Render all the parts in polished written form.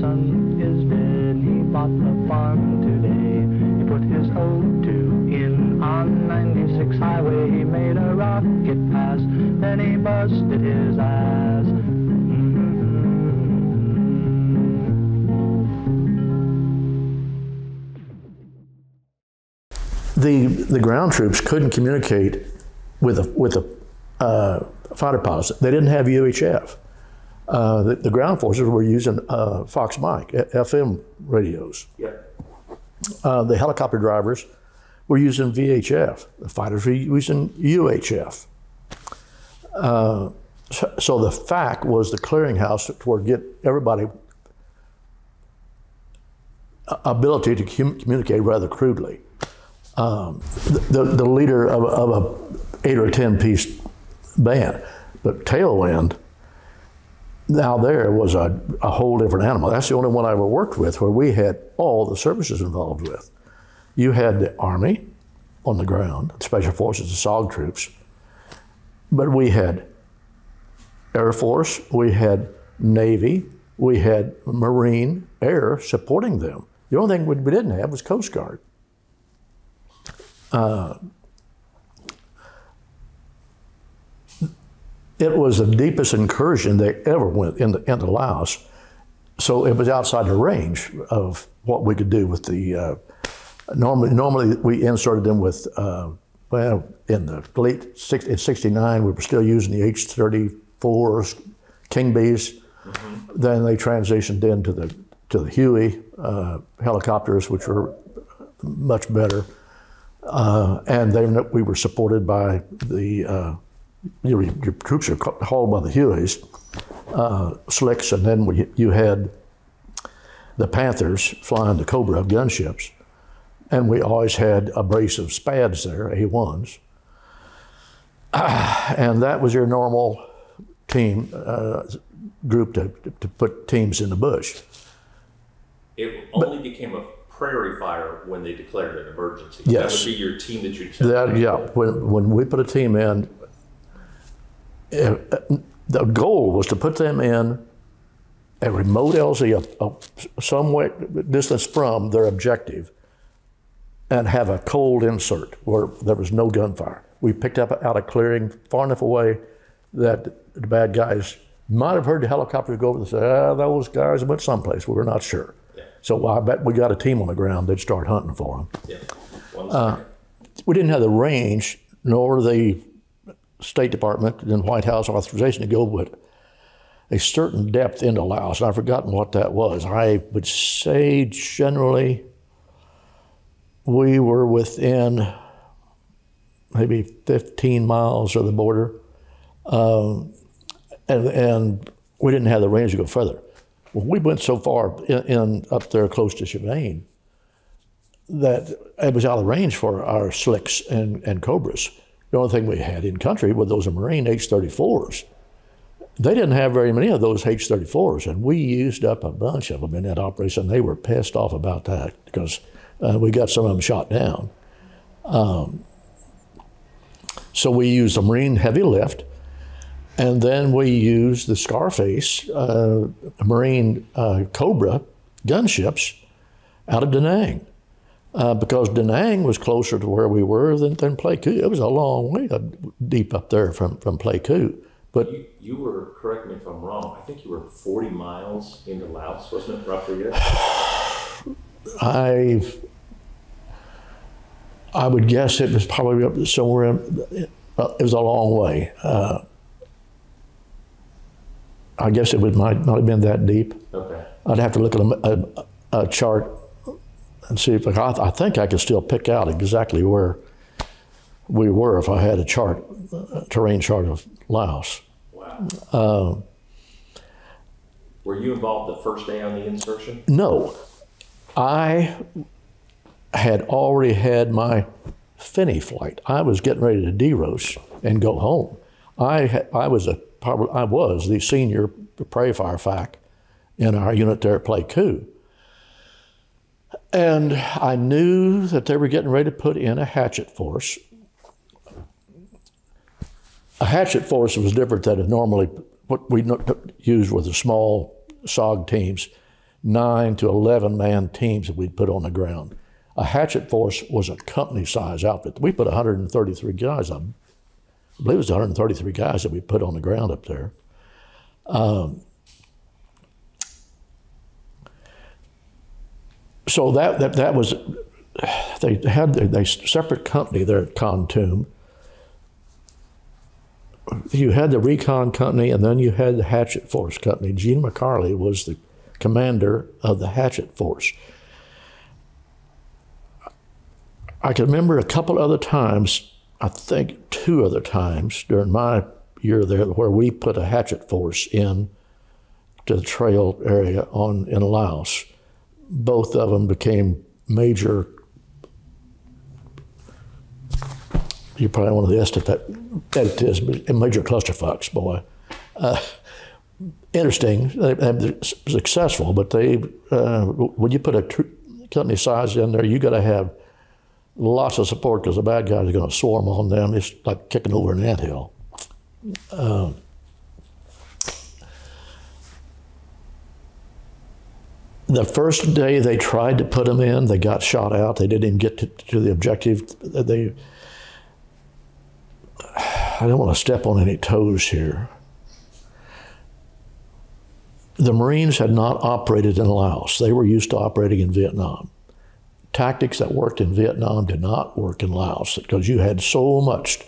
son is dead. He bought the farm today. He put his O-2 in on 96 highway. He made a rocket pass, then he busted his ass. The ground troops couldn't communicate with the fighter pilots. They didn't have UHF. The ground forces were using Fox Mike, FM radios. Yep. The helicopter drivers were using VHF. The fighters were using UHF. So the FAC was the clearinghouse to get everybody ability to communicate rather crudely. The leader of a 8 or 10 piece band, but Tailwind, now there was a whole different animal. That's the only one I ever worked with where we had all the services involved with. You had the Army on the ground, Special Forces, the SOG troops, but we had Air Force, we had Navy, we had Marine, Air supporting them. The only thing we didn't have was Coast Guard. It was the deepest incursion they ever went into Laos. So it was outside the range of what we could do with the, normally we inserted them with, well, in the late, in 69, we were still using the H-34s, King Bees. Mm-hmm. Then they transitioned into the Huey helicopters, which were much better. And then we were supported by the, your troops are hauled by the Hueys, slicks, and then you had the Panthers flying the Cobra gunships. And we always had a brace of SPADs there, A1s. And that was your normal team group to put teams in the bush. It only became a prairie fire when they declared an emergency. Yes. That would be your team that you'd send. Yeah, when we put a team in, the goal was to put them in a remote LZ, some way distance from their objective, and have a cold insert where there was no gunfire. We picked up out a clearing far enough away that the bad guys might have heard the helicopters go over and say, those guys went someplace. We were not sure. Yeah. So I bet we got a team on the ground that'd start hunting for them. Yeah. We didn't have the range nor the State Department and White House authorization to go with a certain depth into Laos. And I've forgotten what that was. I would say generally we were within maybe 15 miles of the border. And we didn't have the range to go further. Well, we went so far in up there close to Chivane that it was out of range for our slicks and Cobras. The only thing we had in country were those Marine H-34s. They didn't have very many of those H-34s, and we used up a bunch of them in that operation. They were pissed off about that because we got some of them shot down. So we used the Marine heavy lift, and then we used the Scarface Marine Cobra gunships out of Da Nang. Because Da Nang was closer to where we were than Pleiku. It was a long way deep up there from Pleiku. But you were, correct me if I'm wrong, I think you were 40 miles into Laos, wasn't it, roughly? I would guess it was probably up somewhere, it was a long way. I guess it might not have been that deep. Okay. I'd have to look at a chart and see if I think I could still pick out exactly where we were if I had a chart, a terrain chart of Laos. Wow. Were you involved the first day on the insertion? No. I had already had my Finney flight. I was getting ready to deroast and go home. I was the senior prairie fire FAC in our unit there at Pleiku. And I knew that they were getting ready to put in a hatchet force. A hatchet force was different than normally what we used with the small SOG teams 9 to 11 man teams that we'd put on the ground. A hatchet force was a company size outfit. We put 133 guys on. I believe it was 133 guys that we put on the ground up there. So that was, they had a separate company there at Khartoum. You had the recon company, and then you had the hatchet force company. Gene McCarley was the commander of the hatchet force. I can remember a couple other times, I think 2 other times during my year there, where we put a hatchet force in to the trail area in Laos. Both of them became major, you probably want to estimate that it is, but major clusterfucks, boy. Interesting, they're successful, but when you put a company size in there, you got to have lots of support because the bad guys are going to swarm on them. It's like kicking over an anthill. The first day they tried to put them in, they got shot out. They didn't even get to the objective. I don't want to step on any toes here. The Marines had not operated in Laos. They were used to operating in Vietnam. Tactics that worked in Vietnam did not work in Laos because you had so much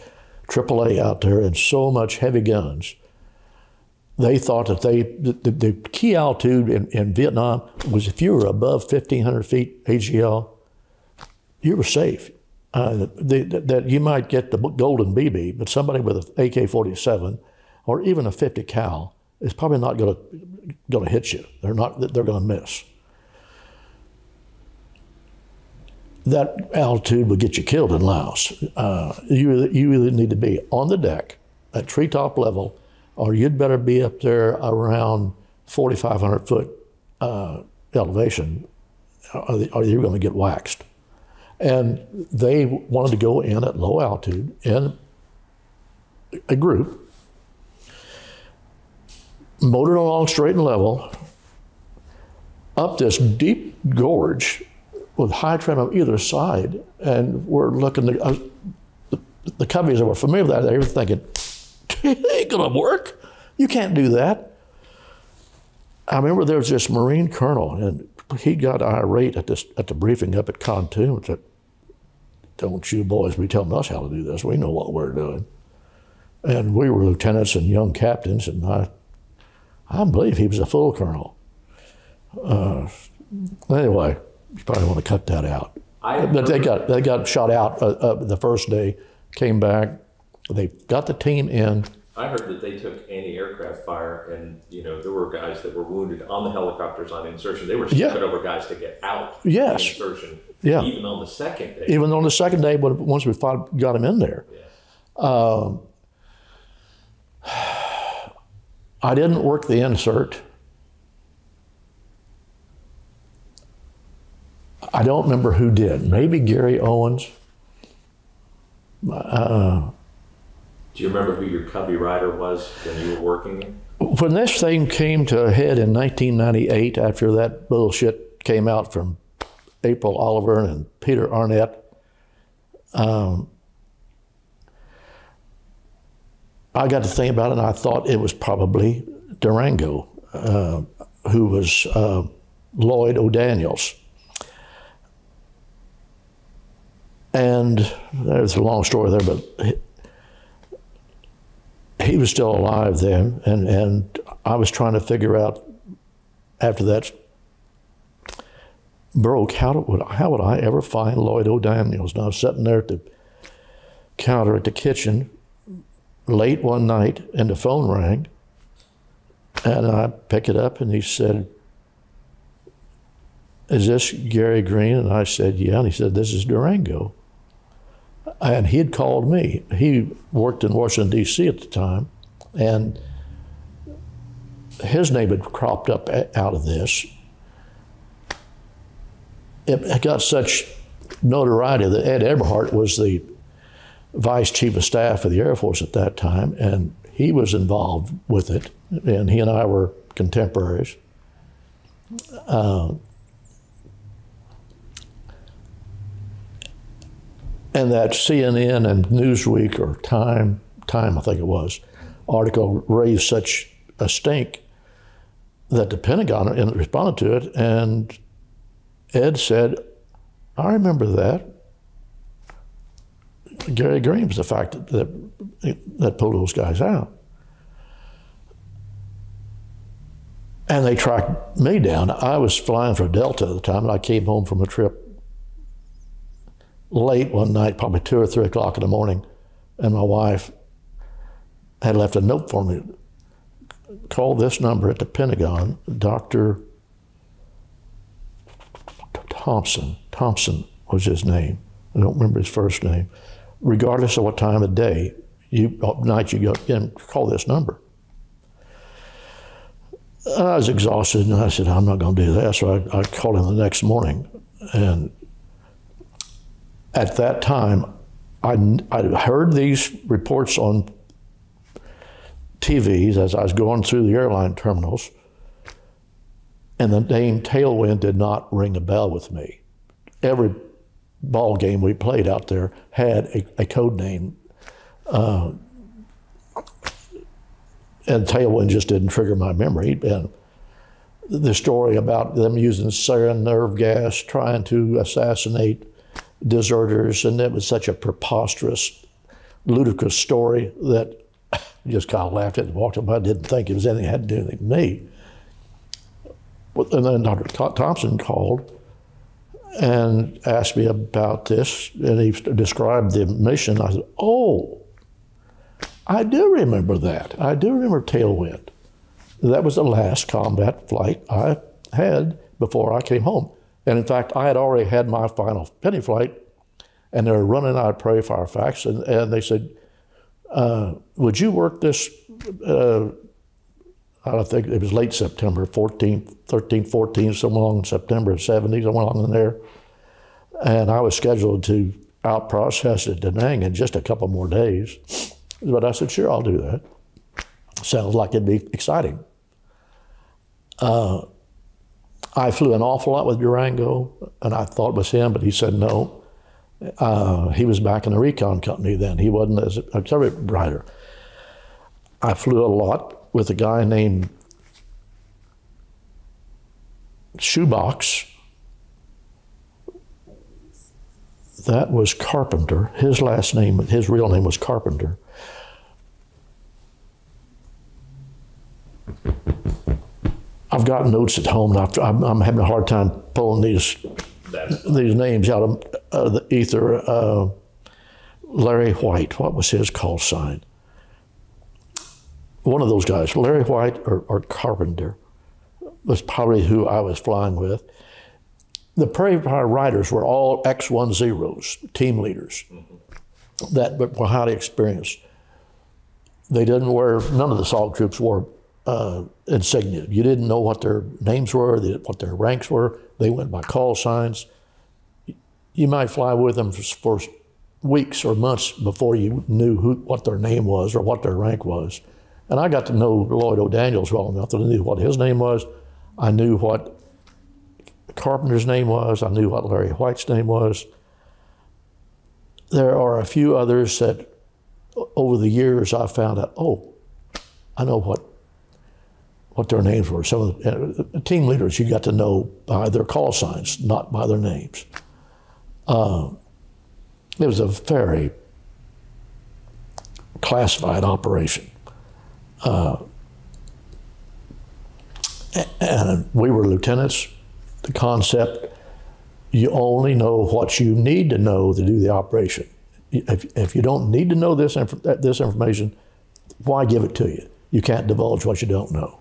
AAA out there and so much heavy guns. They thought that the key altitude in Vietnam was if you were above 1,500 feet AGL, you were safe. That you might get the golden BB, but somebody with an AK-47 or even a 50 cal is probably not going to hit you. They're going to miss. That altitude would get you killed in Laos. You either need to be on the deck at treetop level, or you'd better be up there around 4,500 foot elevation, or you're going to get waxed. And they wanted to go in at low altitude in a group, motored along straight and level, up this deep gorge with high trim on either side, and we're looking, the coveys that were familiar with that, they were thinking, it ain't gonna work. You can't do that. I remember there was this Marine colonel, and he got irate at the briefing up at Khartoum and said, don't you boys be telling us how to do this. We know what we're doing. And we were lieutenants and young captains, and I believe he was a full colonel. Anyway, you probably want to cut that out. But they got shot out the first day, came back, they got the team in. I heard that they took anti-aircraft fire, and there were guys that were wounded on the helicopters on insertion. They were stepping over guys to get out. Yes. Of the insertion. Yeah. Even on the second day. Even on the second day, but once we got them in there. Yeah. I didn't work the insert. I don't remember who did. Maybe Gary Owens. Do you remember who your cubby rider was when you were working? When this thing came to a head in 1998, after that bullshit came out from April Oliver and Peter Arnett, I got to think about it, and I thought it was probably Durango, who was Lloyd O'Daniels. And there's a long story there, but he was still alive then, and I was trying to figure out, after that broke, how would I ever find Lloyd O'Daniels? And I was sitting there at the counter at the kitchen late one night, and the phone rang, and I picked it up, and he said, "Is this Gary Green?" And I said, "Yeah." And he said, "This is Durango." And he had called me. He worked in Washington, D.C. at the time, and his name had cropped up out of this. It got such notoriety that Ed Eberhart was the Vice Chief of Staff of the Air Force at that time, and he was involved with it, and he and I were contemporaries. And that CNN and Newsweek or Time I think it was, article raised such a stink that the Pentagon responded to it, and Ed said, I remember that. Gary Green was the fact that pulled those guys out. And they tracked me down. I was flying for Delta at the time, and I came home from a trip late one night, probably 2 or 3 o'clock in the morning, and my wife had left a note for me. Call this number at the Pentagon, Dr. Thompson was his name. I don't remember his first name. Regardless of what time of day, night you go in, call this number. I was exhausted, and I said, I'm not going to do that. So I called him the next morning. And at that time, I heard these reports on TVs as I was going through the airline terminals, and the name Tailwind did not ring a bell with me. Every ball game we played out there had a code name, and Tailwind just didn't trigger my memory. And the story about them using sarin nerve gas, trying to assassinate deserters, and it was such a preposterous, ludicrous story that I just kind of laughed at it and walked up. I didn't think it was anything that had to do with me. And then Dr. Thompson called and asked me about this, and he described the mission. I said, oh, I do remember that. I do remember Tailwind. That was the last combat flight I had before I came home. And in fact, I had already had my final penny flight, and they were running out of Prairie Fire Facts, and they said, would you work this, I think it was late September, 14th, 13th, 14th, somewhere along in September 70, somewhere along in there. And I was scheduled to out process at Da Nang in just a couple more days. But I said, sure, I'll do that. Sounds like it'd be exciting. I flew an awful lot with Durango, and I thought it was him, but he said no. He was back in the recon company then. He wasn't as a Skyraider. I flew a lot with a guy named Shoebox. That was Carpenter. His last name, his real name was Carpenter. I've got notes at home, and I'm having a hard time pulling these names out of the ether. Larry White, what was his call sign? One of those guys, Larry White or Carpenter, was probably who I was flying with. The Prairie Fire Riders were all X-10s, team leaders, that were highly experienced. They didn't wear, none of the SALT troops wore insignia. You didn't know what their names were, what their ranks were. They went by call signs. You might fly with them for weeks or months before you knew what their name was or what their rank was. And I got to know Lloyd O'Daniels well enough that I knew what his name was. I knew what Carpenter's name was. I knew what Larry White's name was. There are a few others that over the years I found out, oh, I know what their names were. Some of the team leaders you got to know by their call signs, not by their names. It was a very classified operation. And we were lieutenants. The concept, you only know what you need to know to do the operation. If you don't need to know this information, why give it to you? You can't divulge what you don't know.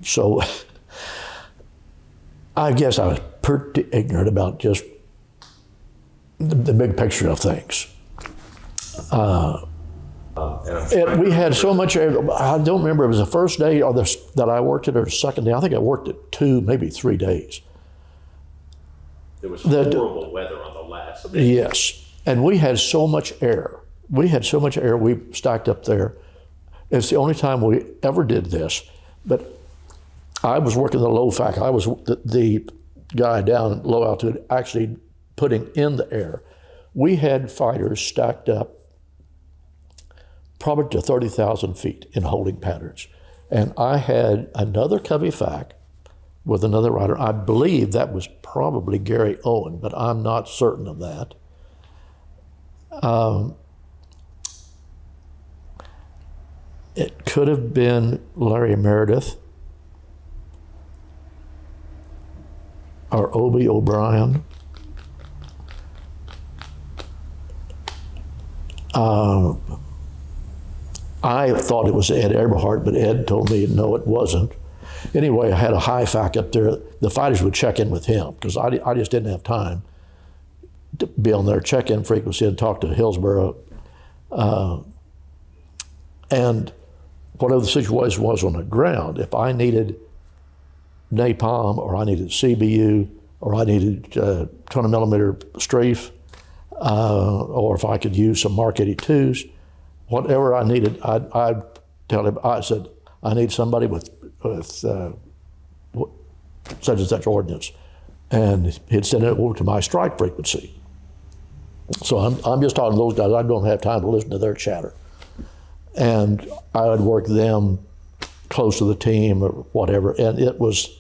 So I guess I was pretty ignorant about just the big picture of things. We had so much air. I don't remember if it was the first day or that I worked it or the second day. I think I worked it 2, maybe 3 days. There was horrible weather on the last day. Yes, and we had so much air. We had so much air we stacked up there. It's the only time we ever did this. But I was working the low fact. I was the guy down at low altitude actually putting in the air. We had fighters stacked up probably to 30,000 feet in holding patterns. And I had another Covey fact with another rider. I believe that was probably Gary Owen, but I'm not certain of that. It could have been Larry Meredith or Obie O'Brien. I thought it was Ed Eberhardt, but Ed told me no, it wasn't. Anyway, I had a high fac up there. The fighters would check in with him because I just didn't have time to be on their check-in frequency and talk to Hillsborough. And whatever the situation was on the ground, if I needed napalm or I needed CBU or I needed 20 millimeter strafe, or if I could use some Mark 82s, whatever I needed, I'd tell him, I said, I need somebody with such and such ordnance. And he'd send it over to my strike frequency. So I'm just talking to those guys. I don't have time to listen to their chatter. And I would work them close to the team or whatever. And it was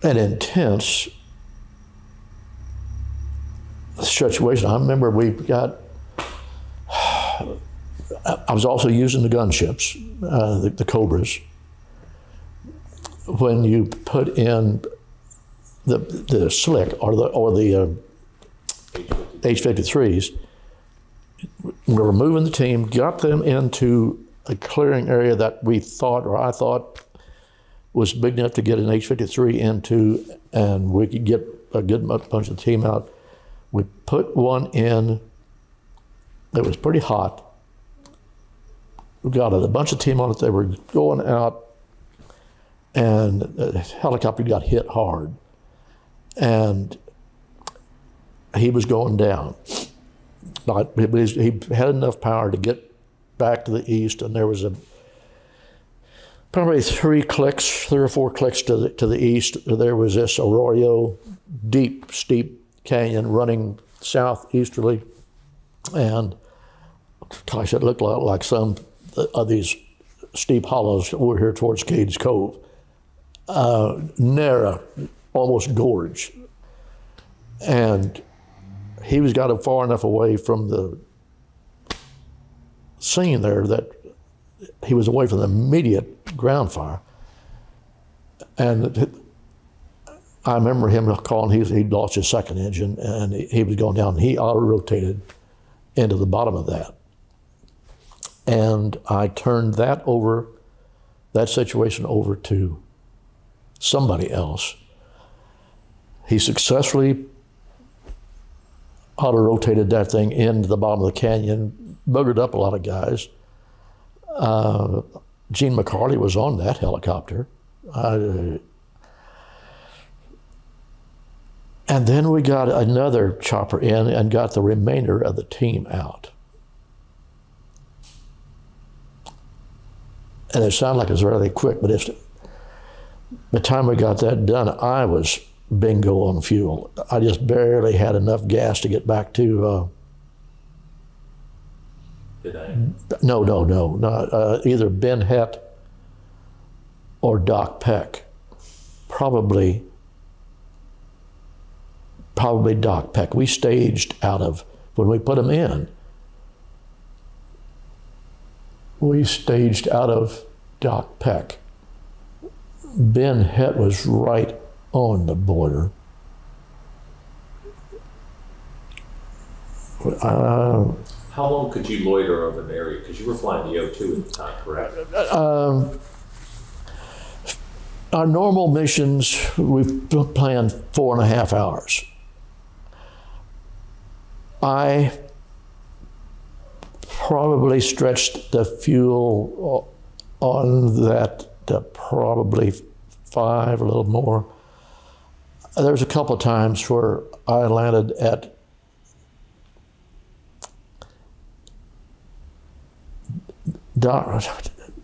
an intense situation. I remember I was also using the gunships, the Cobras. When you put in the slick or the H-53s, we were moving the team, got them into a clearing area that we thought, or I thought, was big enough to get an H-53 into, and we could get a good bunch of the team out. We put one in. It was pretty hot. We got a bunch of team on it. They were going out, and the helicopter got hit hard. And he was going down. He had enough power to get back to the east, and there was probably 3 or 4 clicks to the east. There was this arroyo, deep, steep canyon running southeasterly, and gosh, it looked like some of these steep hollows over here towards Cades Cove. Narrow, almost gorge. And he got far enough away from the scene there that he was away from the immediate ground fire. And I remember him calling, he'd lost his second engine, and he was going down, and he auto-rotated into the bottom of that. And I turned that situation over to somebody else. He successfully auto-rotated that thing into the bottom of the canyon, buggered up a lot of guys. Gene McCarty was on that helicopter. And then we got another chopper in and got the remainder of the team out. And it sounded like it was really quick, but by the time we got that done, I was bingo on fuel. I just barely had enough gas to get back to. Did I? No. Either Ben Hett or Doc Peck. Probably Doc Peck. We staged out of, when we put him in, we staged out of Doc Peck. Ben Hett was right on the border. How long could you loiter over an area? Because you were flying the O-2 at the time, correct? Our normal missions, we've planned 4.5 hours. I probably stretched the fuel on that to probably 5, a little more. There was a couple of times where I landed at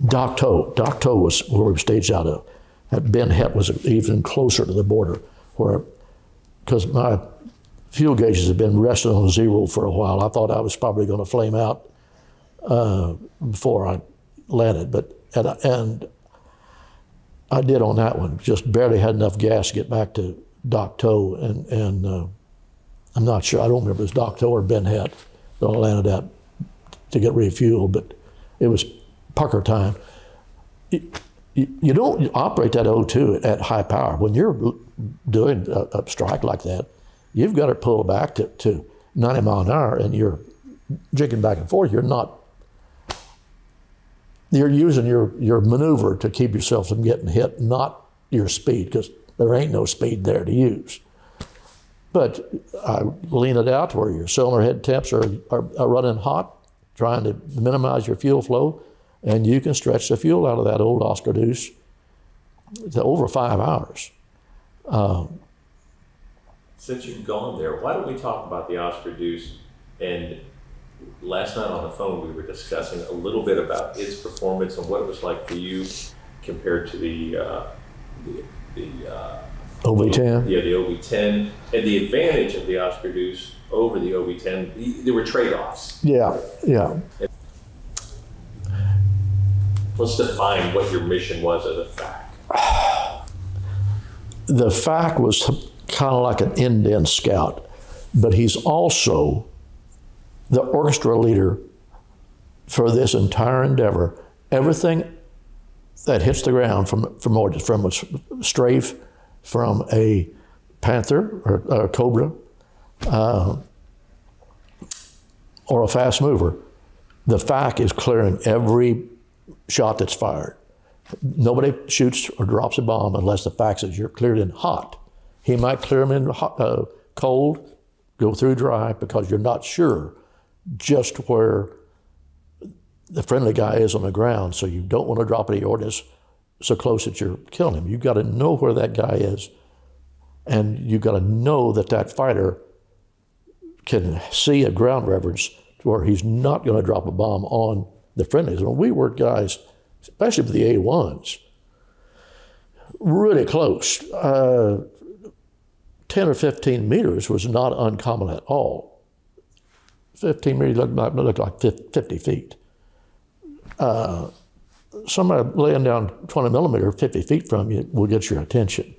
Dak To was where we staged out of. At Ben Het was even closer to the border, because my fuel gauges had been resting on 0 for a while. I thought I was probably going to flame out before I landed, and I did on that one. Just barely had enough gas to get back to Dak To, and I'm not sure. I don't remember if it was Dak To or Ben Het that I landed at to get refueled, but it was pucker time. You don't operate that O-2 at high power. When you're doing a strike like that, you've got to pull back to 90 mile an hour, and you're jigging back and forth. You're using your maneuver to keep yourself from getting hit, not your speed, because there ain't no speed there to use. But I lean it out where your cylinder head temps are running hot, trying to minimize your fuel flow, and you can stretch the fuel out of that old Oscar Deuce to over 5 hours. Since you've gone there, why don't we talk about the Oscar Deuce? And last night on the phone, we were discussing a little bit about its performance and what it was like for you compared to the OV-10? Yeah, the OV-10, and the advantage of the Oscar Deuce over the OV-10. There were trade-offs. Yeah. Let's define what your mission was as a FAC. The FAC was kind of like an Indian scout, but he's also the orchestra leader for this entire endeavor. Everything that hits the ground from a strafe, from a Panther or a Cobra, or a fast mover, the FAC is clearing every shot that's fired. Nobody shoots or drops a bomb unless the FAC says you're cleared in hot. He might clear them in hot, cold, go through dry, because you're not sure just where the friendly guy is on the ground, so you don't want to drop any ordnance so close that you're killing him. You've got to know where that guy is, and you've got to know that fighter can see a ground reference to where he's not going to drop a bomb on the friendlies. When we worked guys, especially with the A1s, really close. 10 or 15 meters was not uncommon at all. 15 meters looked like 50 feet. Somebody laying down 20 millimeter 50 feet from you will get your attention.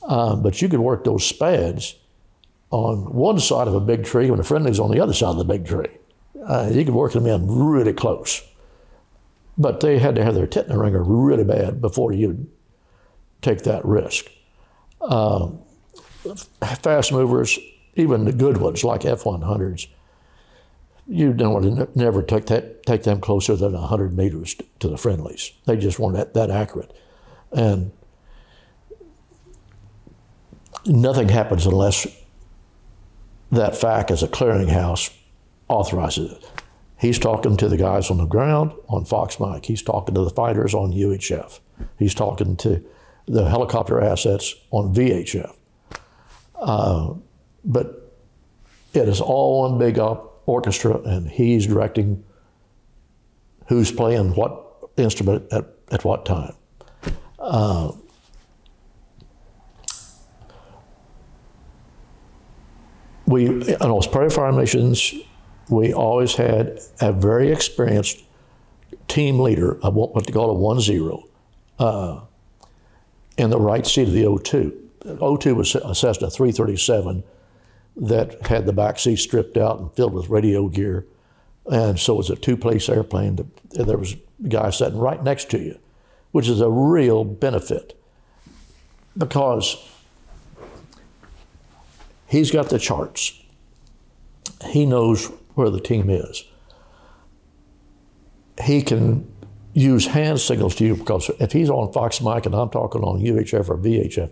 But you could work those spads on one side of a big tree when the friendly's on the other side of the big tree. You could work them in really close. But they had to have their tit in the ringer really bad before you'd take that risk. Fast movers, even the good ones like F-100s, you don't never take them closer than 100 meters to the friendlies. They just weren't that accurate. And nothing happens unless that FAC as a clearinghouse authorizes it. He's talking to the guys on the ground on Fox Mike. He's talking to the fighters on UHF. He's talking to the helicopter assets on VHF. But it is all one big orchestra, and he's directing who's playing what instrument at what time. On those prairie fire missions, we always had a very experienced team leader, what they call a 1-0, in the right seat of the O-2. O-2 was a Cessna 337 that had the back seat stripped out and filled with radio gear. And so it was a two-place airplane. There was a guy sitting right next to you, which is a real benefit because he's got the charts. He knows where the team is. He can use hand signals to you, because if he's on Fox Mike and I'm talking on UHF or VHF,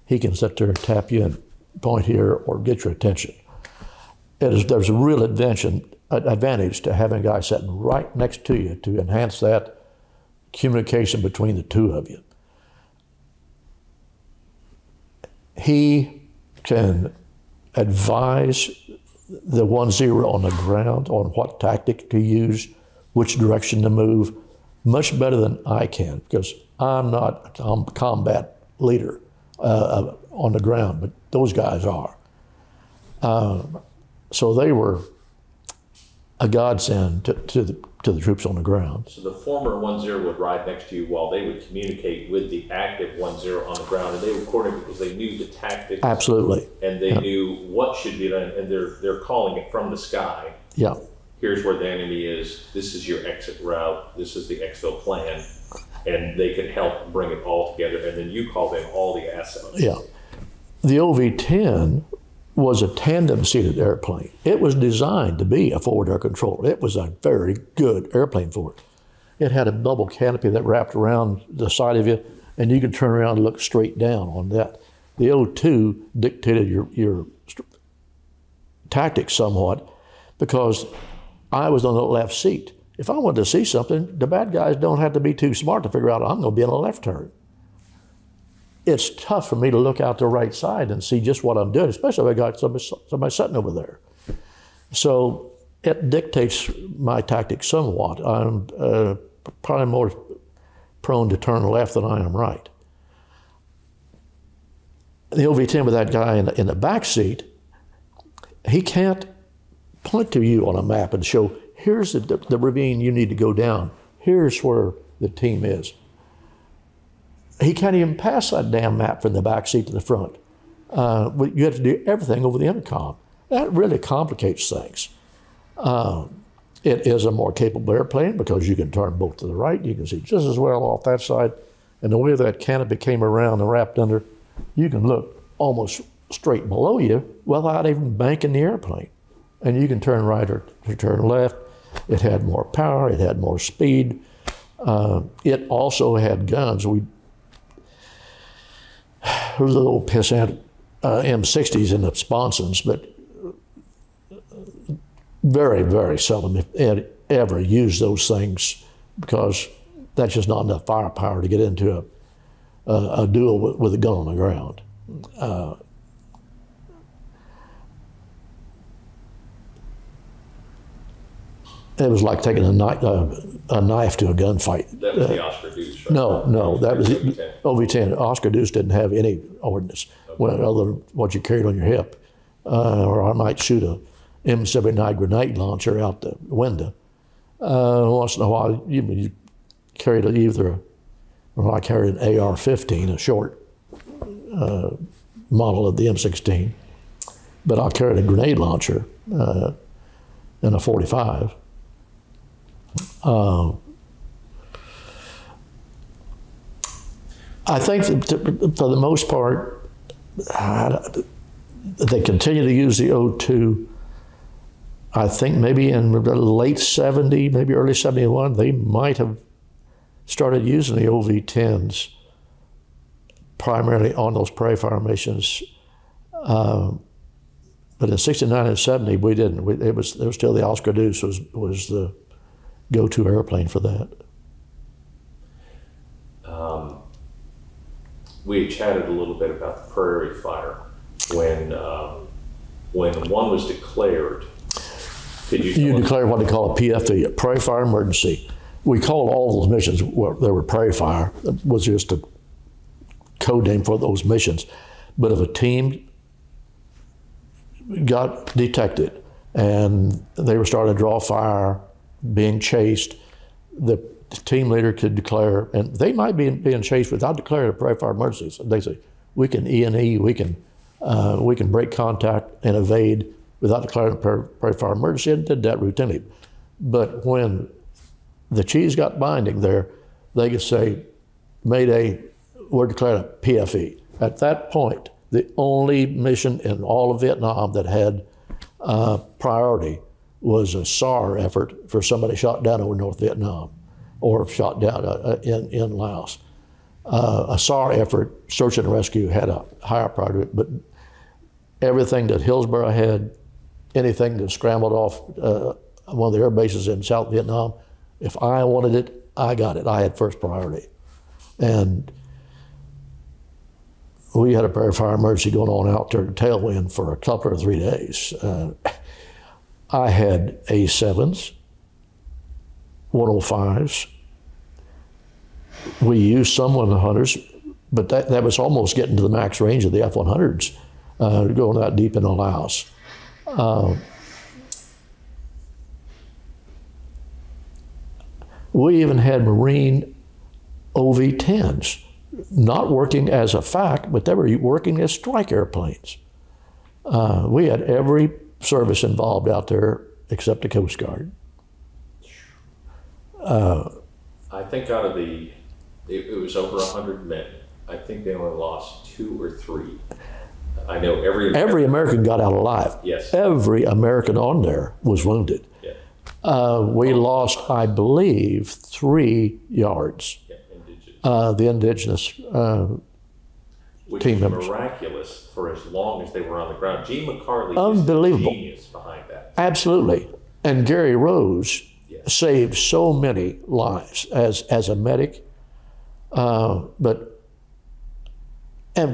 he can sit there and tap you and point here or get your attention. There's a real advantage to having a guy sitting right next to you to enhance that communication between the two of you. He can advise the 1-0 on the ground on what tactic to use, which direction to move, much better than I can, because I'm not a combat leader on the ground, but those guys are. So they were a godsend to the troops on the ground. So the former 1-0 would ride next to you while they would communicate with the active 1-0 on the ground, and they would coordinate because they knew the tactics. Absolutely. And they knew what should be done, and they're calling it from the sky. Yeah. Here's where the enemy is. This is your exit route. This is the exfil plan, and they could help bring it all together. And then you called in all the assets. Yeah. The OV-10 was a tandem-seated airplane. It was designed to be a forward air controller. It was a very good airplane for it. It had a bubble canopy that wrapped around the side of you, and you could turn around and look straight down on that. The O-2 dictated your tactics somewhat, because I was on the left seat. If I wanted to see something, the bad guys don't have to be too smart to figure out I'm going to be in a left turn. It's tough for me to look out the right side and see just what I'm doing, especially if I got somebody sitting over there. So it dictates my tactics somewhat. I'm probably more prone to turn left than I am right. The OV-10 with that guy in the back seat, he can't point to you on a map and show, here's the ravine you need to go down. Here's where the team is. He can't even pass that damn map from the back seat to the front. You have to do everything over the intercom. That really complicates things. It is a more capable airplane because you can turn both to the right. You can see just as well off that side. And the way that canopy came around and wrapped under, you can look almost straight below you without even banking the airplane. And you can turn right or turn left. It had more power, it had more speed. It also had guns. There was a little pissant M60s in the sponsons, but very, very seldom if ever used those things, because that's just not enough firepower to get into a duel with a gun on the ground. It was like taking a knife to a gunfight. That was the Oscar Deuce, right? No, that was OV-10. Oscar Deuce didn't have any ordnance, other than what you carried on your hip. Or I might shoot a M79 grenade launcher out the window. Once in a while, you carried I carried an AR-15, a short model of the M16. But I carried a grenade launcher and a .45. I think that for the most part, they continue to use the O-2. I think maybe in the late 70, maybe early 71, they might have started using the OV-10s primarily on those prairie fire missions. But in 69 and 70, we didn't. It was still the Oscar Deuce was the go-to airplane for that. We chatted a little bit about the prairie fire. When one was declared, could you declare what they call a PFE, a prairie fire emergency. We called all those missions where there were prairie fire. It was just a code name for those missions. But if a team got detected and they were starting to draw fire, being chased, the team leader could declare, and they might be being chased without declaring a prairie fire emergency. So they say, we can E&E, we can break contact and evade without declaring a prairie fire emergency, and did that routinely. But when the cheese got binding there, they could say, Mayday, we're declaring a PFE. At that point, the only mission in all of Vietnam that had priority was a SAR effort for somebody shot down over North Vietnam or shot down in Laos. A SAR effort, search and rescue, had a higher priority, but everything that Hillsborough had, anything that scrambled off one of the air bases in South Vietnam, if I wanted it, I got it. I had first priority. And we had a prairie fire emergency going on out there in Tailwind for a couple or 3 days. I had A7s, 105s, We used some 100s, but that was almost getting to the max range of the F-100s, going that deep into Laos. We even had Marine OV-10s, not working as a fact, but they were working as strike airplanes. We had every service involved out there except the Coast Guard. I think out of it was over 100 men. I think they only lost 2 or 3. I know every American got out alive. Yes. Every American on there was wounded. Yeah. We lost, I believe, 3 yards. Yeah, indigenous. The indigenous Which team is members. miraculous for as long as they were on the ground. Gene McCarley Unbelievable. is the genius behind that. Absolutely. And Gary Rose Yes. saved so many lives as a medic. And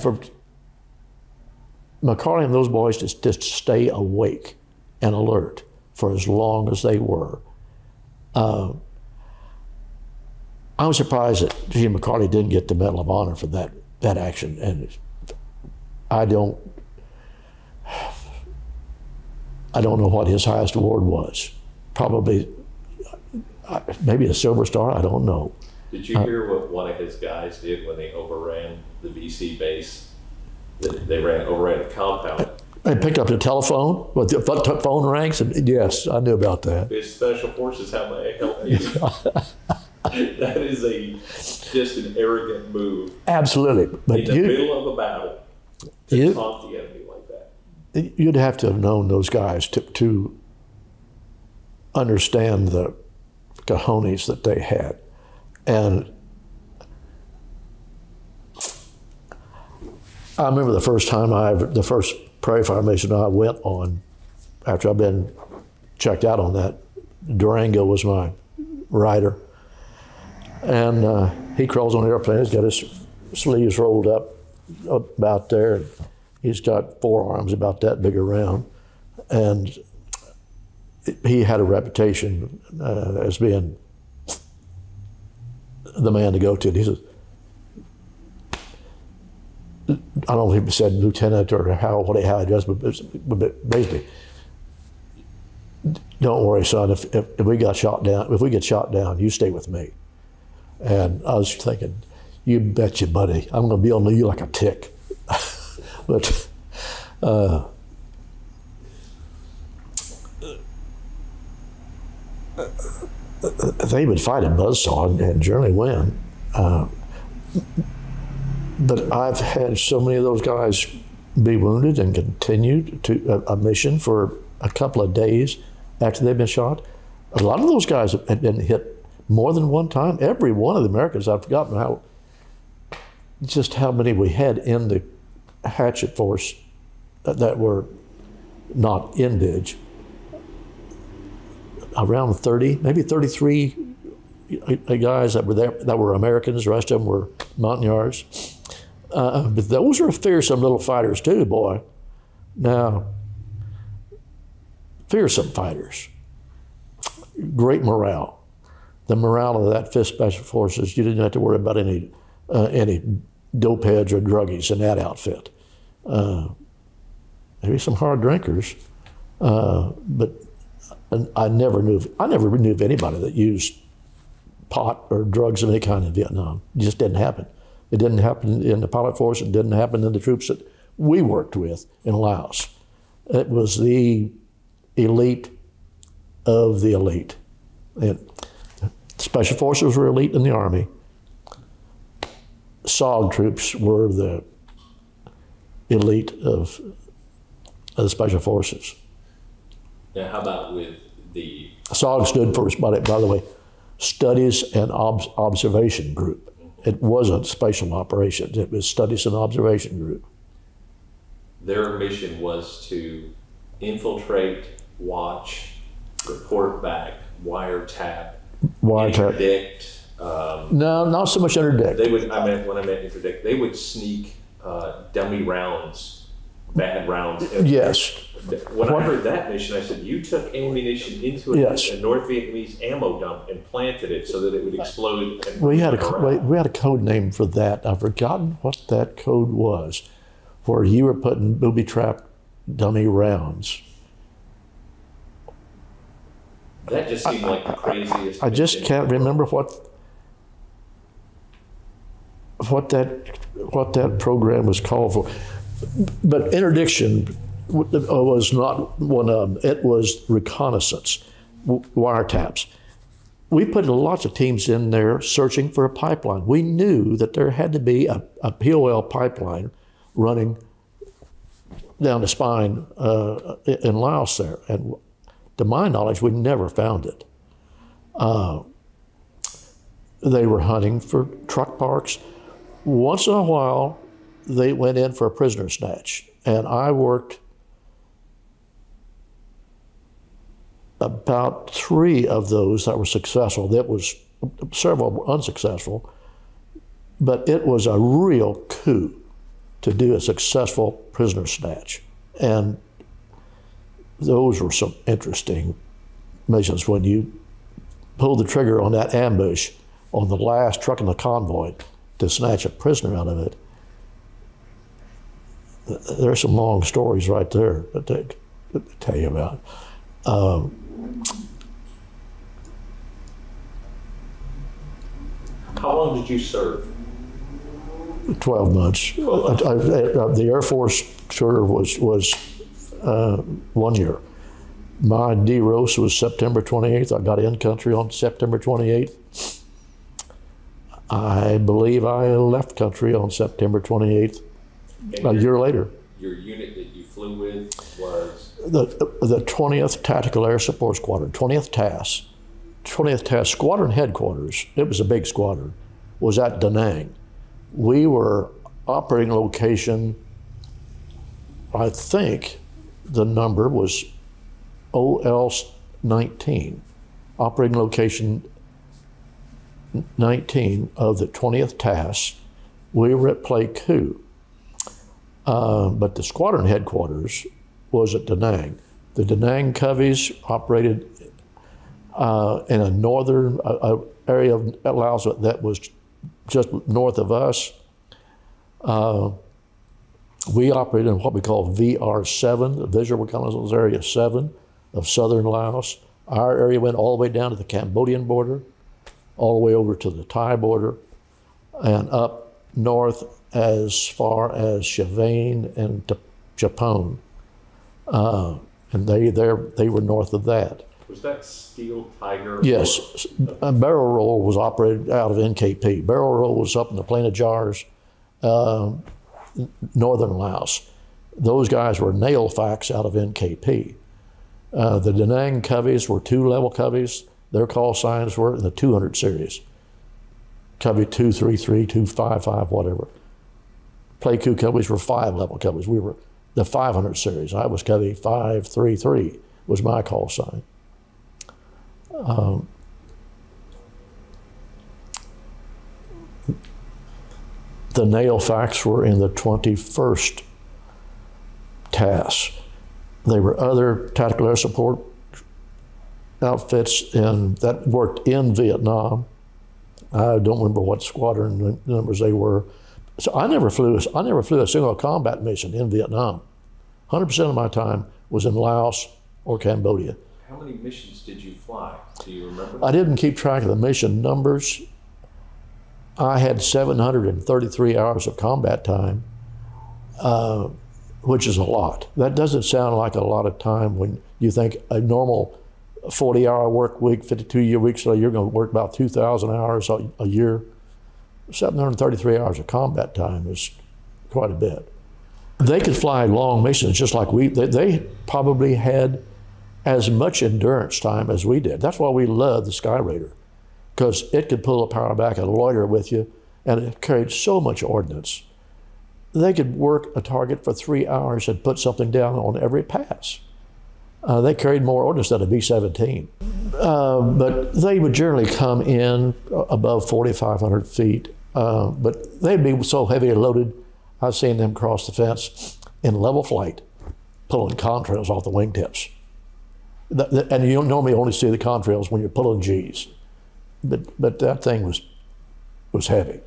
for McCarley and those boys just stay awake and alert for as long as they were. I'm surprised that Gene McCarley didn't get the Medal of Honor for that action, and I don't know what his highest award was. Probably maybe a Silver Star, I don't know. Did you hear what one of his guys did when they overran the VC base? They overran the compound. I picked up the telephone, but the phone rings, and yes, I knew about that. His special forces have my help. That is just an arrogant move. Absolutely. But in the middle of a battle to taunt the enemy like that. You'd have to have known those guys to understand the cojones that they had. And I remember the first prairie fire mission I went on, after I'd been checked out on that. Durango was my rider. And he crawls on the airplane, he's got his sleeves rolled up about there, and he's got forearms about that big around. And he had a reputation as being the man to go to. And he says, I don't know if he said lieutenant or how he does, but basically, don't worry, son, if we get shot down, you stay with me. And I was thinking, you betcha, buddy, I'm gonna be on you like a tick. But they would fight at buzzsaw and generally win. But I've had so many of those guys be wounded and continued to a mission for a couple of days after they've been shot. A lot of those guys have been hit more than one time. Every one of the Americans, I've forgotten how many we had in the hatchet force that were not indig. Around 30, maybe 33 guys that were there that were Americans. The rest of them were Montagnards. But those are fearsome little fighters too, boy. Now, fearsome fighters. Great morale. The morale of that 5th Special Forces, you didn't have to worry about any dopeheads or druggies in that outfit. Maybe some hard drinkers, but I never knew of anybody that used pot or drugs of any kind in Vietnam. It just didn't happen. It didn't happen in the pilot force. It didn't happen in the troops that we worked with in Laos. It was the elite of the elite. And Special Forces were elite in the Army. SOG troops were the elite of the Special Forces. Now, how about with the... SOG stood for, by the way, Studies and Observation Group. It wasn't Special Operations, it was Studies and Observation Group. Their mission was to infiltrate, watch, report back, wiretap, interdict. No, not so much interdict. When I meant interdict, they would sneak dummy rounds bad rounds. Yes. When I heard that mission, I said, you took ammunition into a North Vietnamese ammo dump and planted it so that it would explode. And we had a code name for that. I've forgotten what that code was, where you were putting booby trap dummy rounds. That just seemed like the craziest. I just can't remember what that program was called for. But interdiction was not one of them. It was reconnaissance, wiretaps. We put lots of teams in there searching for a pipeline. We knew that there had to be a POL pipeline running down the spine in Laos there. And to my knowledge, we never found it. They were hunting for truck parks. Once in a while, they went in for a prisoner snatch. And I worked about 3 of those that were successful. There was several were unsuccessful, but it was a real coup to do a successful prisoner snatch. And those were some interesting missions when you pulled the trigger on that ambush on the last truck in the convoy to snatch a prisoner out of it. There's some long stories right there to tell you about. How long did you serve? 12 months. The Air Force tour was 1 year. My DROS was September 28th. I got in country on September 28th. I believe I left country on September 28th, a year later. Your unit that you flew with was? The 20th Tactical Air Support Squadron, 20th TAS. 20th TAS Squadron Headquarters, it was a big squadron, was at Da Nang. We were operating location, I think the number was OL-19, operating location 19 of the 20th TAS. We were at Pleiku, but the squadron headquarters was at Da Nang. The Da Nang Coveys operated in a northern area of Laos that was just north of us. We operated in what we call VR7, the Visual Reconnaissance Area 7 of southern Laos. Our area went all the way down to the Cambodian border, all the way over to the Thai border, and up north as far as Chavain and Chapone. And they were north of that. Was that Steel Tiger? Yes. Barrel Roll was operated out of NKP. Barrel Roll was up in the Plain of Jars, northern Laos. Those guys were nail facts out of NKP. The Da Nang Coveys were 2-level coveys. Their call signs were in the 200 series. Covey 233, 255, whatever. Pleiku coveys were 5-level coveys. We were the 500 series. I was Covey 533 was my call sign. The nail facts were in the 21st TAS. There were other tactical air support outfits that worked in Vietnam. I don't remember what squadron numbers they were. So I never flew a single combat mission in Vietnam. 100% of my time was in Laos or Cambodia. How many missions did you fly? Do you remember? I didn't keep track of the mission numbers. I had 733 hours of combat time, which is a lot. That doesn't sound like a lot of time when you think a normal 40-hour work week, 52-year week, so you're going to work about 2,000 hours a year. 733 hours of combat time is quite a bit. They could fly long missions just like they probably had as much endurance time as we did. That's why we loved the Skyraider, because it could pull a power back and loiter with you, and it carried so much ordnance. They could work a target for 3 hours and put something down on every pass. They carried more ordnance than a B-17. But they would generally come in above 4,500 feet, but they'd be so heavy loaded, I've seen them cross the fence in level flight, pulling contrails off the wingtips. And you normally only see the contrails when you're pulling G's, but that thing was heavy.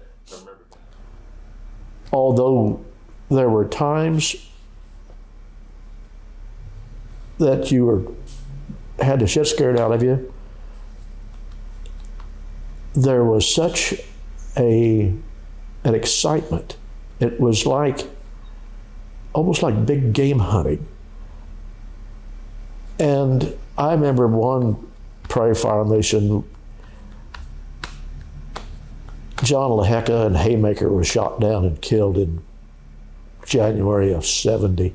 Although there were times that you had the shit scared out of you, there was such an excitement. It was almost like big game hunting. And I remember one prairie fire mission, John LaHecca and Haymaker were shot down and killed in January of '70.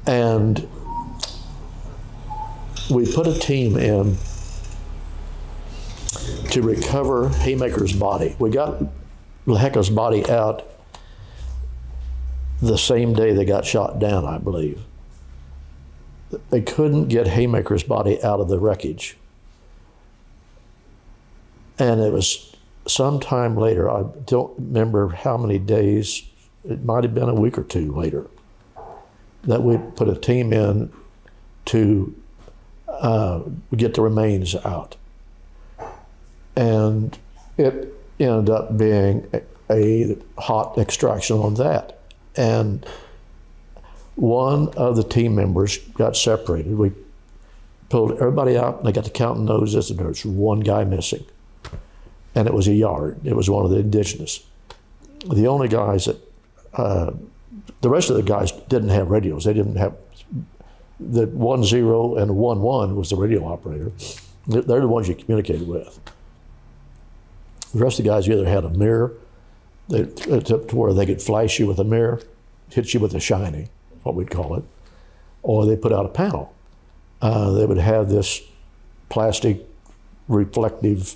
And we put a team in to recover Haymaker's body. We got LaHecca's body out the same day they got shot down, I believe. They couldn't get Haymaker's body out of the wreckage. And it was sometime later, I don't remember how many days, it might have been a week or two later, that we put a team in to get the remains out. And it ended up being a hot extraction on that. And one of the team members got separated. We pulled everybody out, and they got to counting noses, and there was one guy missing. And it was a yard. It was one of the indigenous. The only guys that, the rest of the guys didn't have radios. They didn't have, the 10 and 11 was the radio operator. They're the ones you communicated with. The rest of the guys either had a mirror, it's up to where they could flash you with a mirror, hit you with a shiny, what we'd call it, or they put out a panel. They would have this plastic reflective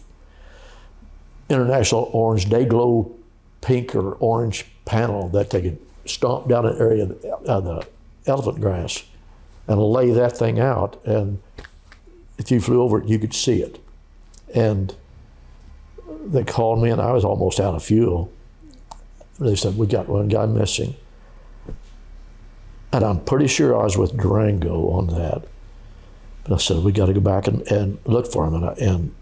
international orange day glow pink or orange panel that they could stomp down an area of the elephant grass and lay that thing out, and if you flew over it, you could see it. And they called me, and I was almost out of fuel. They said, we got one guy missing. And I'm pretty sure I was with Durango on that. But I said, we got to go back and look for him. And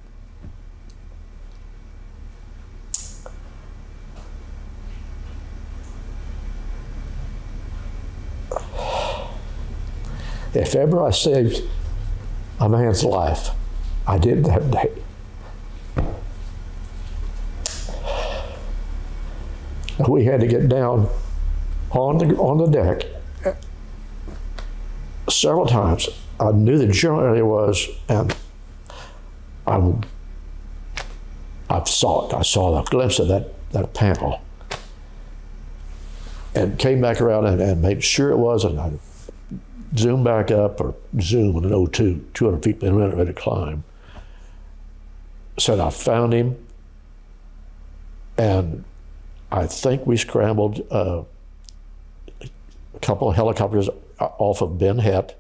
if ever I saved a man's life, I did that day. We had to get down on the deck several times. I knew the general area was, and I saw it. I saw a glimpse of that panel, and came back around and made sure it was, and I zoomed back up, or zoom in an O-2, 200 feet per minute, ready to climb. Said I found him, and I think we scrambled a couple of helicopters off of Ben Het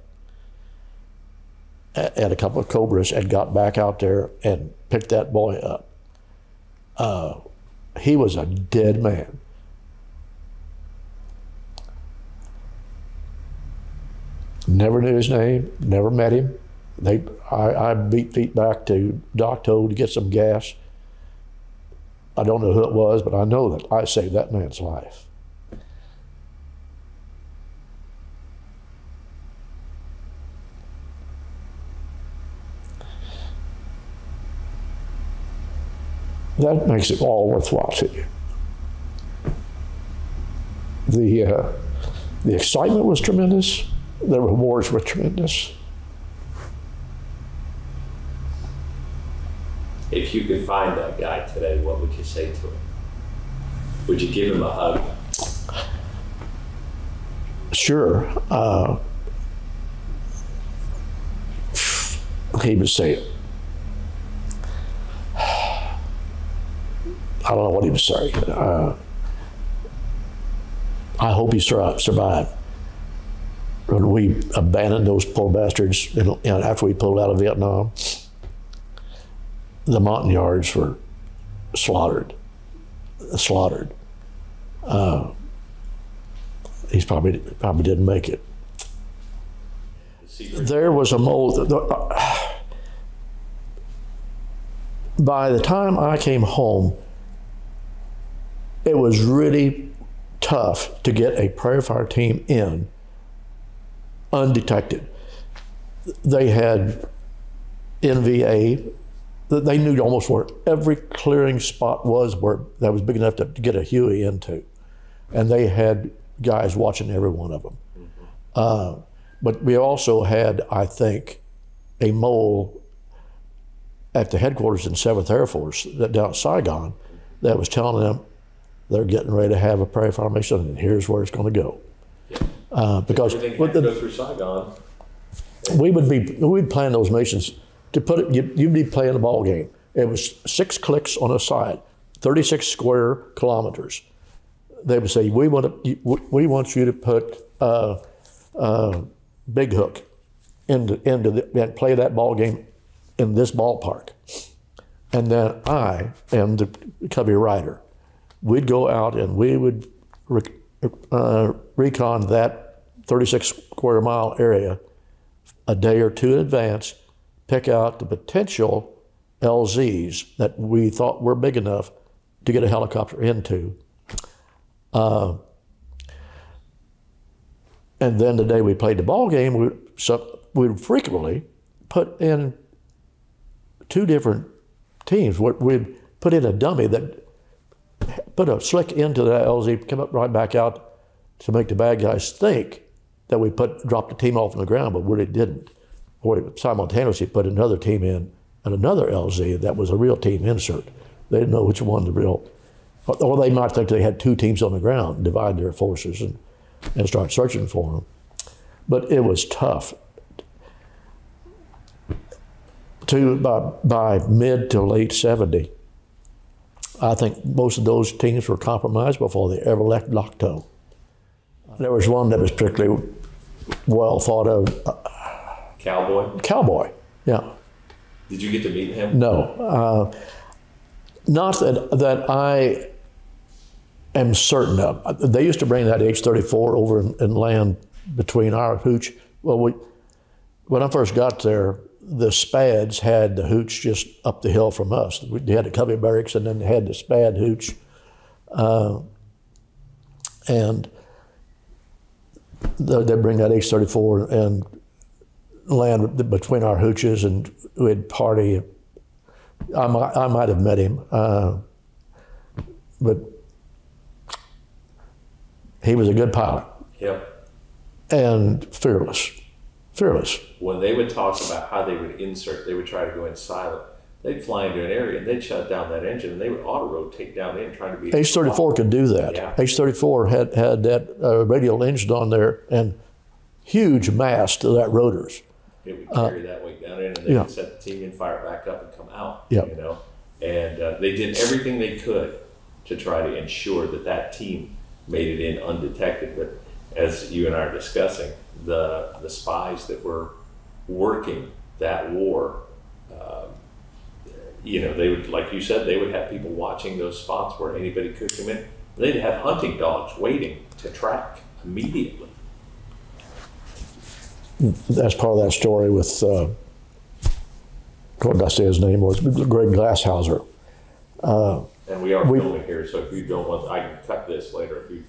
and a couple of Cobras, and got back out there and picked that boy up. He was a dead man. Never knew his name, never met him. I beat feet back to Docto to get some gas. I don't know who it was, but I know that I saved that man's life. That makes it all worthwhile to you. The excitement was tremendous. The rewards were tremendous. If you could find that guy today, what would you say to him? Would you give him a hug? Sure. He would say, I don't know what he would say. I hope he survived. When we abandoned those poor bastards, and after we pulled out of Vietnam, the Montagnards were slaughtered. He probably didn't make it. There was a mole. By the time I came home, it was really tough to get a prairie fire team in undetected. They had NVA. They knew almost where every clearing spot was where that was big enough to get a Huey into. And they had guys watching every one of them. But we also had, I think, a mole at the headquarters in 7th Air Force down at Saigon that was telling them they're getting ready to have a prairie fire mission and here's where it's going to go. Because everything had to go through Saigon. we'd plan those missions to put it, you'd be playing a ball game. It was 6 clicks on a side, 36 square kilometers. They would say, we want you to put Big Hook into and play that ball game in this ballpark. And then I am the Covey rider. We'd go out and we would recon that 36 square mile area a day or two in advance, pick out the potential LZs that we thought were big enough to get a helicopter into. And then the day we played the ball game, we would frequently put in 2 different teams. We'd put in a dummy that put a slick into that LZ, come up right back out to make the bad guys think that we dropped the team off on the ground, but really didn't. Or simultaneously put another team in and another LZ that was a real team insert. They didn't know which one the real, or they might think they had 2 teams on the ground, divide their forces and start searching for them. But it was tough. By mid to late 70, I think most of those teams were compromised before they ever left Lac To. There was one that was particularly well thought of. Cowboy, yeah. Did you get to meet him? No. Not that I am certain of. They used to bring that H-34 over and land between our hooch. Well, when I first got there, the Spads had the hooch just up the hill from us. They had the Covey barracks and then they had the Spad hooch. And they'd bring that H-34 and land between our hooches and we'd party. I might have met him, but he was a good pilot. Yep. And fearless. When they would talk about how they would insert, they would try to go in silent. They'd fly into an area and they'd shut down that engine and they would auto-rotate down in trying to be... H-34 could do that. Yeah. H-34 had that radial engine on there and huge mass to that rotors. It would carry that weight down in and they would set the team in, fire it back up and come out, you know. And they did everything they could to try to ensure that team made it in undetected. But as you and I are discussing, the spies that were working that war, you know, they would, like you said, they would have people watching those spots where anybody could come in. They'd have hunting dogs waiting to track immediately. That's part of that story with, what did I say his name was? Greg Glasshauser. And we are filming here, so if you don't want, I can cut this later if you...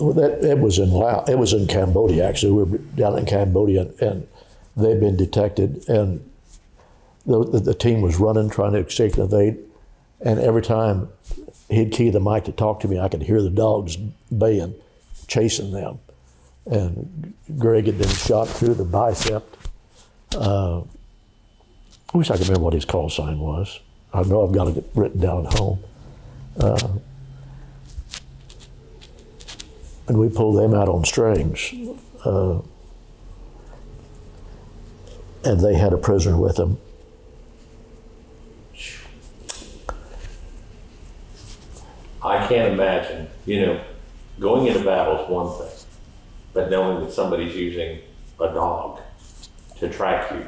It was in Laos. It was in Cambodia, actually. We were down in Cambodia, and they'd been detected, and the team was running, trying to escape and evade, and every time he'd key the mic to talk to me, I could hear the dogs baying, chasing them. And Greg had been shot through the bicep. I wish I could remember what his call sign was. I know I've got it written down at home. And we pulled them out on strings. And they had a prisoner with them. I can't imagine, you know, going into battle is one thing, but knowing that somebody's using a dog to track you,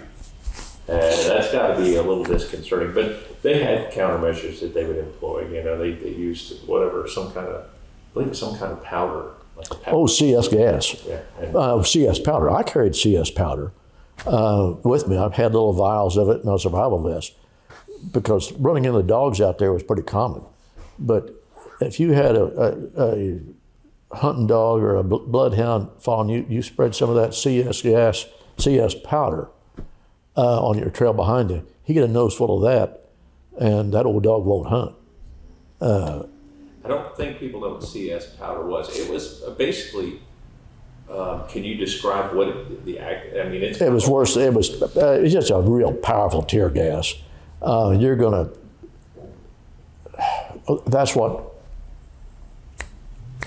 that's got to be a little disconcerting. But they had countermeasures that they would employ. You know, they used whatever, I believe some kind of powder Oh, CS gas. Yeah. CS powder. I carried CS powder with me. I've had little vials of it in a survival vest because running into dogs out there was pretty common. But if you had a hunting dog or a bloodhound following you, spread some of that CS gas, CS powder on your trail behind you. He get a nose full of that, and that old dog won't hunt. I don't think people know what CS powder was. It was basically. Can you describe what I mean? It was worse. It was just a real powerful tear gas. You're gonna. That's what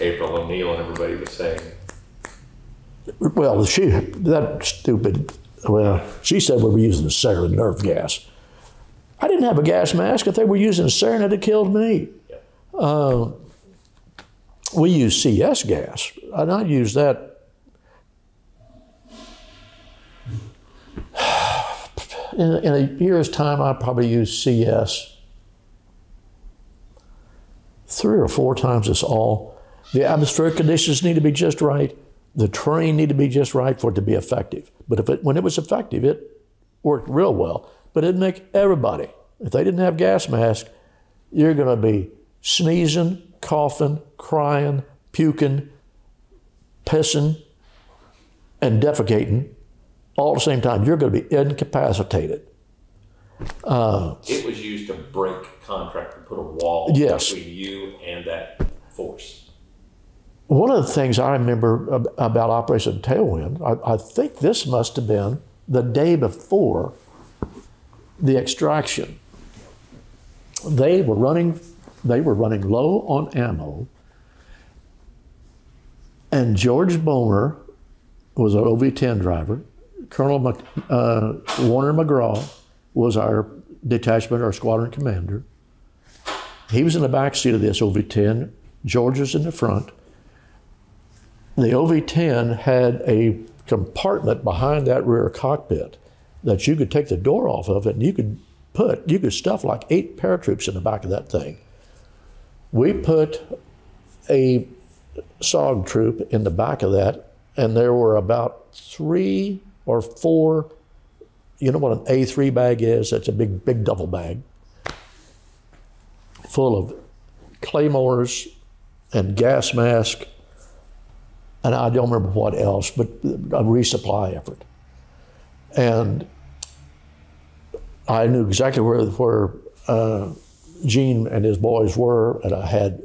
April O'Neil and everybody was saying. Well, that stupid. Well, she said we were using the sarin nerve gas. I didn't have a gas mask. If they were using sarin, it'd have killed me. Yeah. We use CS gas, and I use that. In a year's time, I probably use CS 3 or 4 times. It's all. The atmospheric conditions need to be just right. The terrain need to be just right for it to be effective. But when it was effective, it worked real well. But it'd make everybody. If they didn't have gas masks, you're going to be sneezing, coughing, crying, puking, pissing, and defecating all at the same time. You're going to be incapacitated. It was used to break contract, to put a wall between you and that force. One of the things I remember about Operation Tailwind, I think this must have been the day before the extraction. They were running low on ammo, and George Boner was an OV-10 driver. Colonel Warner McGraw was our detachment, our squadron commander. He was in the back seat of this OV-10. George was in the front. The OV-10 had a compartment behind that rear cockpit that you could take the door off of it, and you could stuff like 8 paratroops in the back of that thing. We put a SOG troop in the back of that, and there were about 3 or 4, you know what an A3 bag is? That's a big duffel bag full of claymores and gas masks, and I don't remember what else, but a resupply effort. And I knew exactly where Gene and his boys were, and I had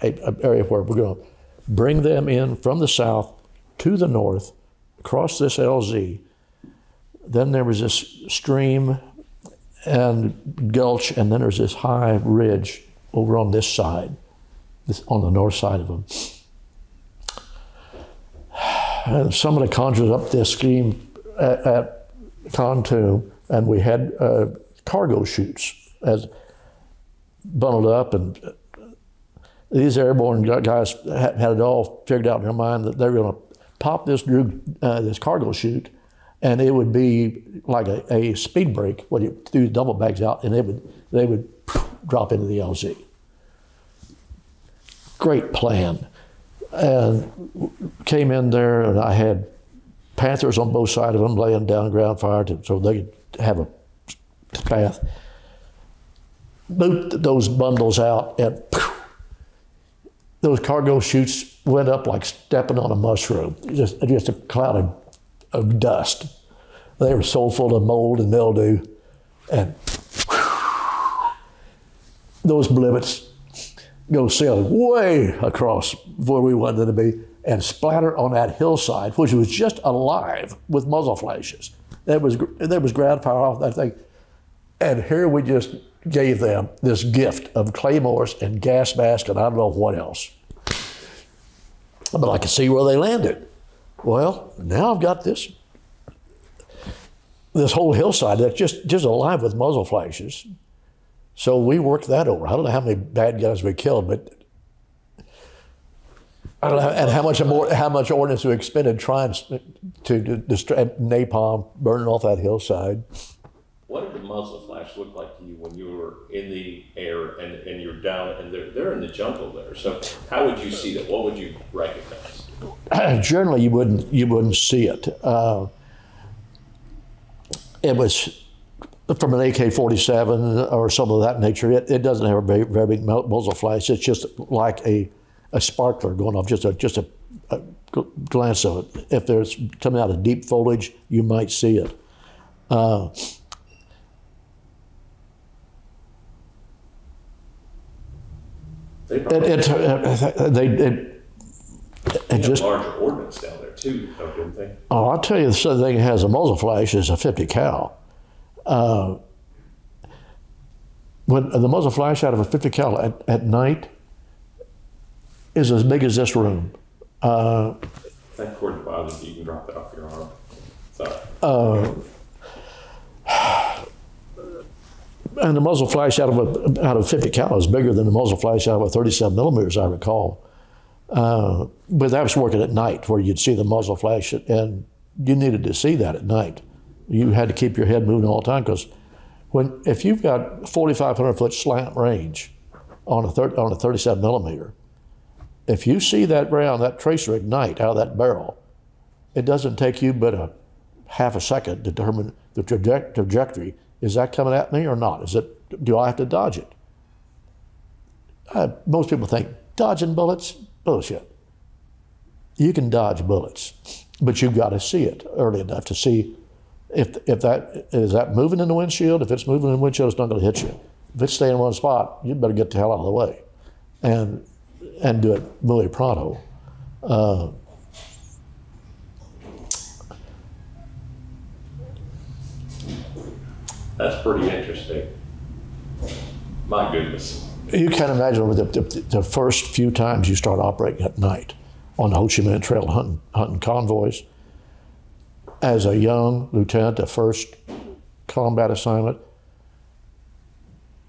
an area where we're going to bring them in from the south to the north, across this LZ. Then there was this stream and gulch, and then there's this high ridge over on this side, on the north side of them. And somebody conjured up this scheme at Khartoum, and we had cargo chutes as bundled up, and these airborne guys had it all figured out in their mind that they were going to pop this cargo chute, and it would be like a speed brake when you threw double bags out, and they would drop into the LZ. Great plan. And came in there, and I had Panthers on both sides of them laying down ground fire so they could have a path. Boot those bundles out, and those cargo chutes went up like stepping on a mushroom, just a cloud of dust. They were so full of mold and mildew, and those blibbits go sailing way across where we wanted to be and splatter on that hillside, which was just alive with muzzle flashes. There was ground fire off that thing. And here we just gave them this gift of claymores and gas masks and I don't know what else. But I could see where they landed. Well, now I've got this whole hillside that's just alive with muzzle flashes. So we worked that over. I don't know how many bad guys we killed, but I don't know, and how much ordnance we expended trying to destroy napalm, burning off that hillside. What did the muzzle flash look like to you when you were in the air and you're down and they're in the jungle there? So how would you see that? What would you recognize? Generally, you wouldn't see it. It was from an AK-47 or something of that nature. It doesn't have a very big muzzle flash. It's just like a sparkler going off, just a glance of it. If there's coming out of deep foliage, you might see it. They had larger ordnance down there too, didn't they? Oh, I'll tell you, the other thing that has a muzzle flash is a 50 cal. When the muzzle flash out of a 50 cal at night is as big as this room. If that cord bothers you, you can drop that off your arm. Sorry. And the muzzle flash out of 50 cal is bigger than the muzzle flash out of a 37 millimeters, I recall. But that was working at night, where you'd see the muzzle flash, and you needed to see that at night. You had to keep your head moving all the time, because if you've got 4,500 foot slant range on a 37 millimeter, if you see that round, that tracer ignite out of that barrel, it doesn't take you but a half a second to determine the trajectory. Is that coming at me or not? Do I have to dodge it? Most people think dodging bullets, bullshit. You can dodge bullets, but you've got to see it early enough to see if that is moving in the windshield. If it's moving in the windshield, it's not going to hit you. If it's staying in one spot, you better get the hell out of the way, and do it muy pronto. That's pretty interesting. My goodness. You can't imagine the first few times you start operating at night on the Ho Chi Minh Trail hunting convoys. As a young lieutenant, the first combat assignment,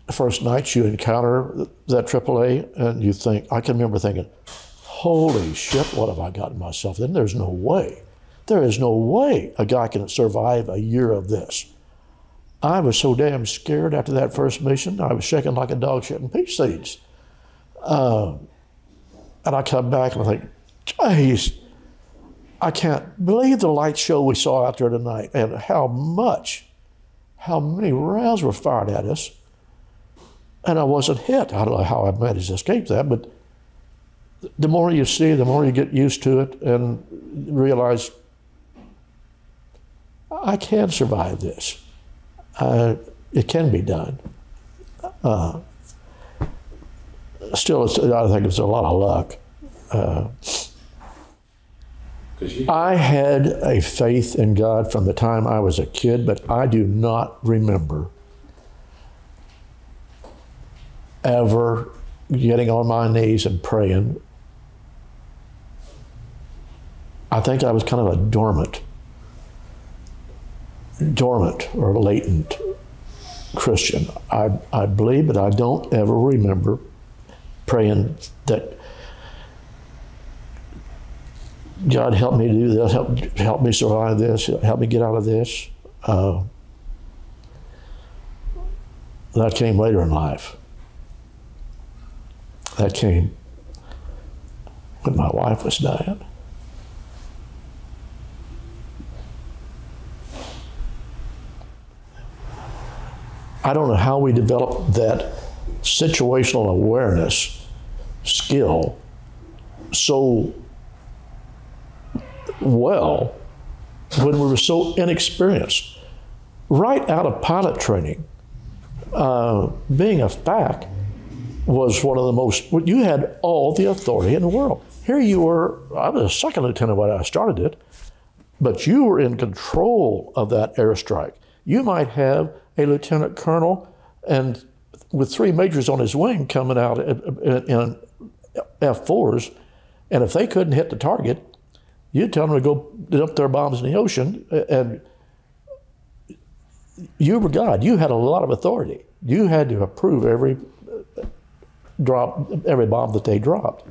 the first nights you encounter that AAA, and you think, I can remember thinking, holy shit, what have I gotten myself in? There is no way a guy can survive a year of this. I was so damn scared after that first mission, I was shaking like a dog shitting peach seeds. And I come back and I think, geez, I can't believe the light show we saw out there tonight, and how many rounds were fired at us, and I wasn't hit. I don't know how I managed to escape that, but the more you see, the more you get used to it and realize, I can survive this. It can be done. Still, I think it's a lot of luck. I had a faith in God from the time I was a kid, but I do not remember ever getting on my knees and praying. I think I was kind of a dormant or latent Christian. I believe, but I don't ever remember praying that God help me do this, help me survive this, help me get out of this. That came later in life. That came when my wife was dying. I don't know how we developed that situational awareness skill so well when we were so inexperienced. Right out of pilot training, being a FAC was one of the most, you had all the authority in the world. Here you were, I was a second lieutenant when I started it, but you were in control of that airstrike. You might have a lieutenant colonel and with 3 majors on his wing coming out in F4s, and if they couldn't hit the target, you'd tell them to go dump their bombs in the ocean, and you were God. You had a lot of authority. You had to approve every bomb that they dropped.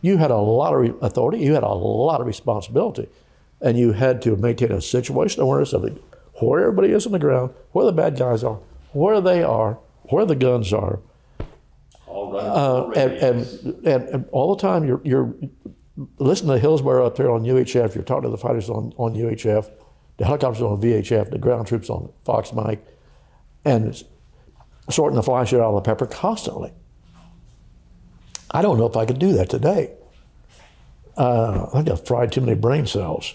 You had a lot of authority. You had a lot of responsibility, and you had to maintain a situational awareness of where everybody is on the ground, where the bad guys are, where they are, where the guns are. All running and all the time you're listening to Hillsborough up there on UHF, you're talking to the fighters on UHF, the helicopters on VHF, the ground troops on Fox Mike, and sorting the fly shit out of the pepper constantly. I don't know if I could do that today. I think I've fried too many brain cells.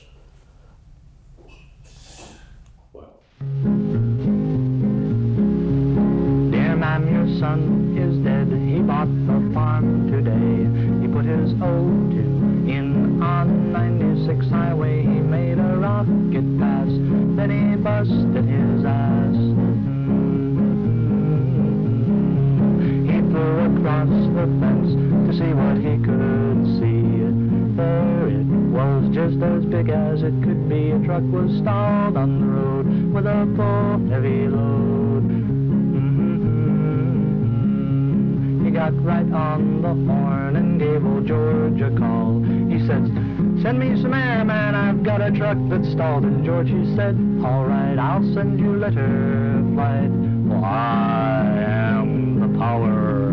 Dear ma'am, your son is dead. He bought the farm today. He put his O-2 in on 96 highway. He made a rocket pass, then he busted his ass. He flew across the fence to see what he could see. There it was, just as big as it could be. A truck was stalled on the road with a full heavy load. He got right on the horn and gave old George a call. He said, send me some air, man, I've got a truck that's stalled. And George, he said, all right, I'll send you letter flight. For I am the power.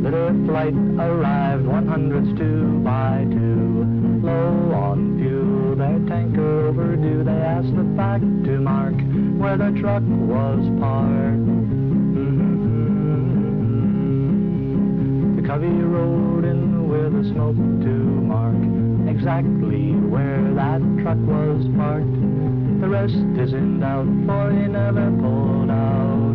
Litter flight arrived, 100s 2x2. Low on fuel, their tanker overdue. They asked the factor mark where the truck was parked. The covey rode in with a smoke to mark exactly where that truck was parked. The rest is in doubt, for he never pulled out.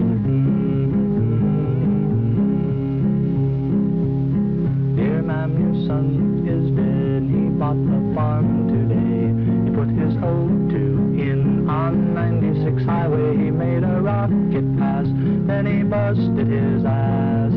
Dear ma'am, your son is dead. He bought the farm today. He put his O-2 in on 96 highway. He made a rocket pass, then he busted his ass.